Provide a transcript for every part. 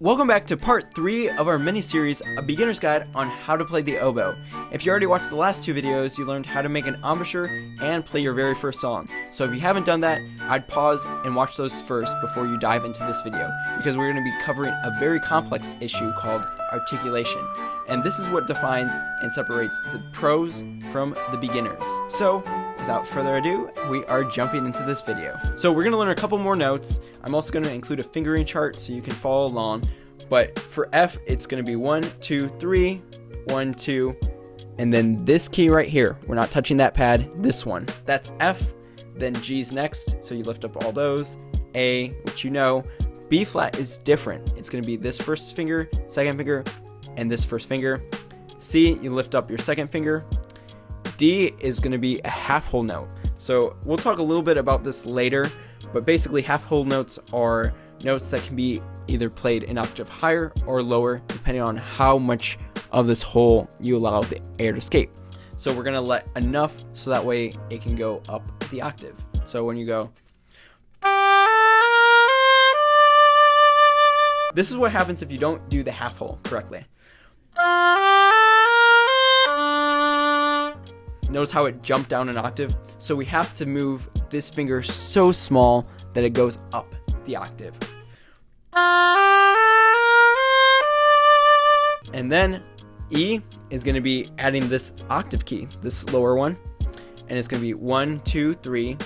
Welcome back to part 3 of our mini-series, A Beginner's Guide on How to Play the Oboe. If you already watched the last 2 videos, you learned how to make an embouchure and play your very first song. So if you haven't done that, I'd pause and watch those first before you dive into this video, because we're going to be covering a very complex issue called articulation. And this is what defines and separates the pros from the beginners. So, without further ado, we are jumping into this video. So we're going to learn a couple more notes. I'm also going to include a fingering chart so you can follow along. But for F, it's going to be 1, 2, 3, 1, 2, and then this key right here. We're not touching that pad, this one. That's F, then G's next, so you lift up all those. A, which you know. B flat is different. It's going to be this first finger, second finger, and this first finger. C, you lift up your second finger. D is going to be a half whole note. So we'll talk a little bit about this later, but basically half whole notes are notes that can be either played an octave higher or lower depending on how much of this whole you allow the air to escape. So we're going to let enough so that way it can go up the octave. So when you go, this is what happens if you don't do the half whole correctly. Notice how it jumped down an octave? So we have to move this finger so small that it goes up the octave. And then E is going to be adding this octave key, this lower one, and it's going to be 1, 2, 3,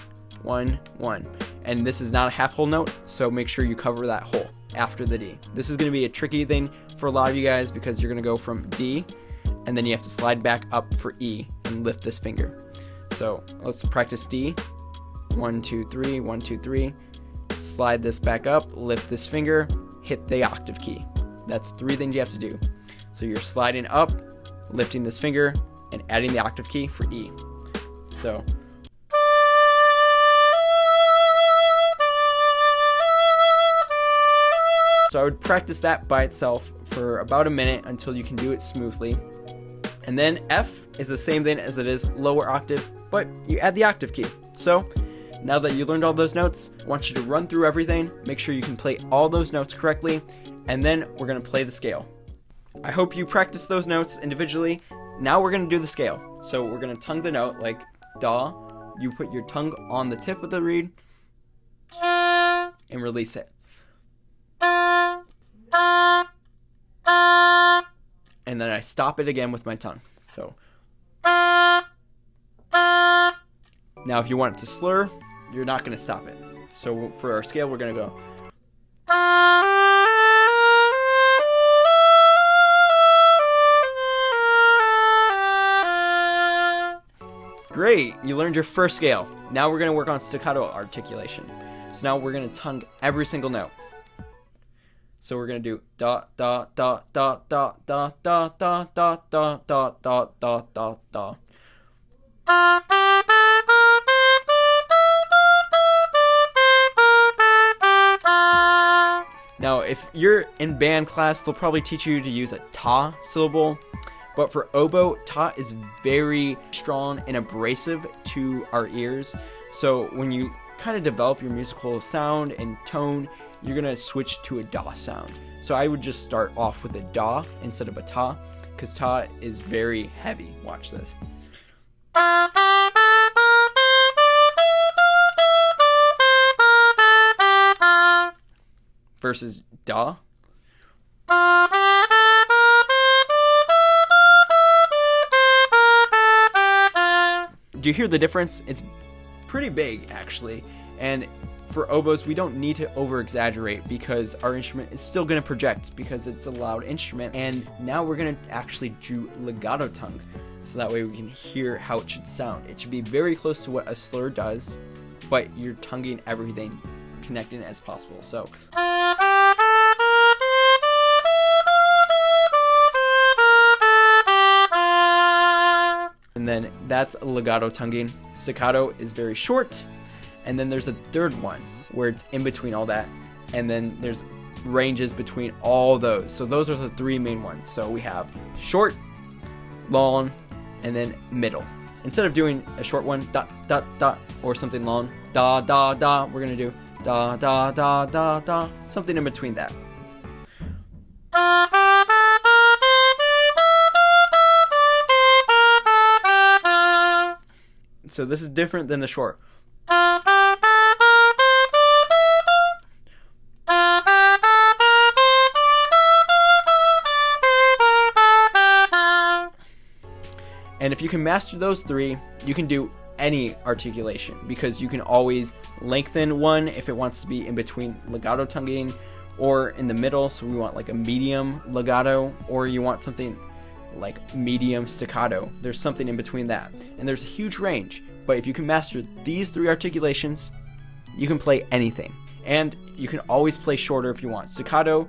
1, 1. And this is not a half whole note, so make sure you cover that hole after the D. This is going to be a tricky thing for a lot of you guys because you're going to go from D and then you have to slide back up for E and lift this finger. So let's practice D. 1, 2, 3, 1, 2, 3. Slide this back up, lift this finger, hit the octave key. That's 3 things you have to do. So you're sliding up, lifting this finger, and adding the octave key for E. So I would practice that by itself for about a minute until you can do it smoothly. And then F is the same thing as it is lower octave, but you add the octave key. So now that you learned all those notes, I want you to run through everything, make sure you can play all those notes correctly, and then we're going to play the scale. I hope you practice those notes individually. Now we're going to do the scale. So we're going to tongue the note like Da. You put your tongue on the tip of the reed and release it. And then I stop it again with my tongue. So now if you want it to slur, you're not going to stop it. So for our scale, we're going to go. Great, you learned your first scale. Now we're going to work on staccato articulation. So now we're going to tongue every single note. So we're going to do da da da da da da da da da da da da da da da. Now, if you're in band class, they'll probably teach you to use a ta syllable. But for oboe, ta is very strong and abrasive to our ears. So when you kind of develop your musical sound and tone, you're going to switch to a da sound. So I would just start off with a da instead of a ta, because ta is very heavy. Watch this. Versus da. Do you hear the difference? It's pretty big, actually. And for oboes, we don't need to over-exaggerate because our instrument is still going to project because it's a loud instrument. And now we're going to actually do legato tongue, so that way we can hear how it should sound. It should be very close to what a slur does, but you're tonguing everything, connecting as possible. So and then that's legato tonguing. Staccato is very short. And then there's a third one where it's in between all that. And then there's ranges between all those. So those are the 3 main ones. So we have short, long, and then middle. Instead of doing a short one, dot, dot, dot, or something long, da, da, da, we're going to do da, da, da, da, da, something in between that. So this is different than the short. And if you can master those three, you can do any articulation, because you can always lengthen one if it wants to be in between legato tonguing or in the middle, so we want like a medium legato, or you want something like medium staccato. There's something in between that, and there's a huge range. But if you can master these three articulations, you can play anything. And you can always play shorter if you want. Staccato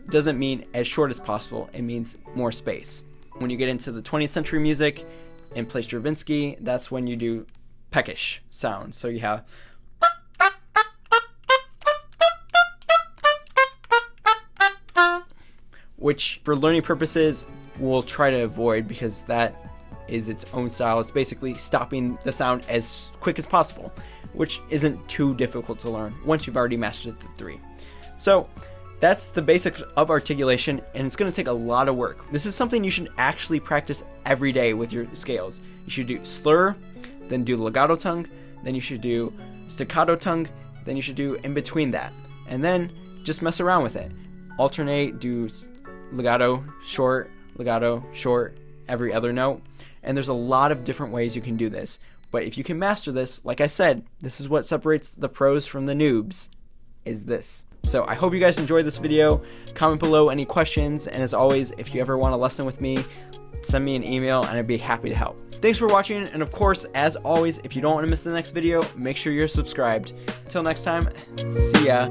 doesn't mean as short as possible, it means more space. When you get into the 20th century music and play Stravinsky, that's when you do peckish sound. So you have, which for learning purposes we'll try to avoid, because that is its own style. It's basically stopping the sound as quick as possible, which isn't too difficult to learn once you've already mastered the three. So that's the basics of articulation, and it's going to take a lot of work. This is something you should actually practice every day with your scales. You should do slur, then do legato tongue, then you should do staccato tongue, then you should do in between that, and then just mess around with it. Alternate, do legato, short, every other note. And there's a lot of different ways you can do this. But if you can master this, like I said, this is what separates the pros from the noobs, is this. So I hope you guys enjoyed this video. Comment below any questions, and as always, if you ever want a lesson with me, send me an email and I'd be happy to help. Thanks for watching, and of course, as always, if you don't want to miss the next video, make sure you're subscribed. Until next time, see ya.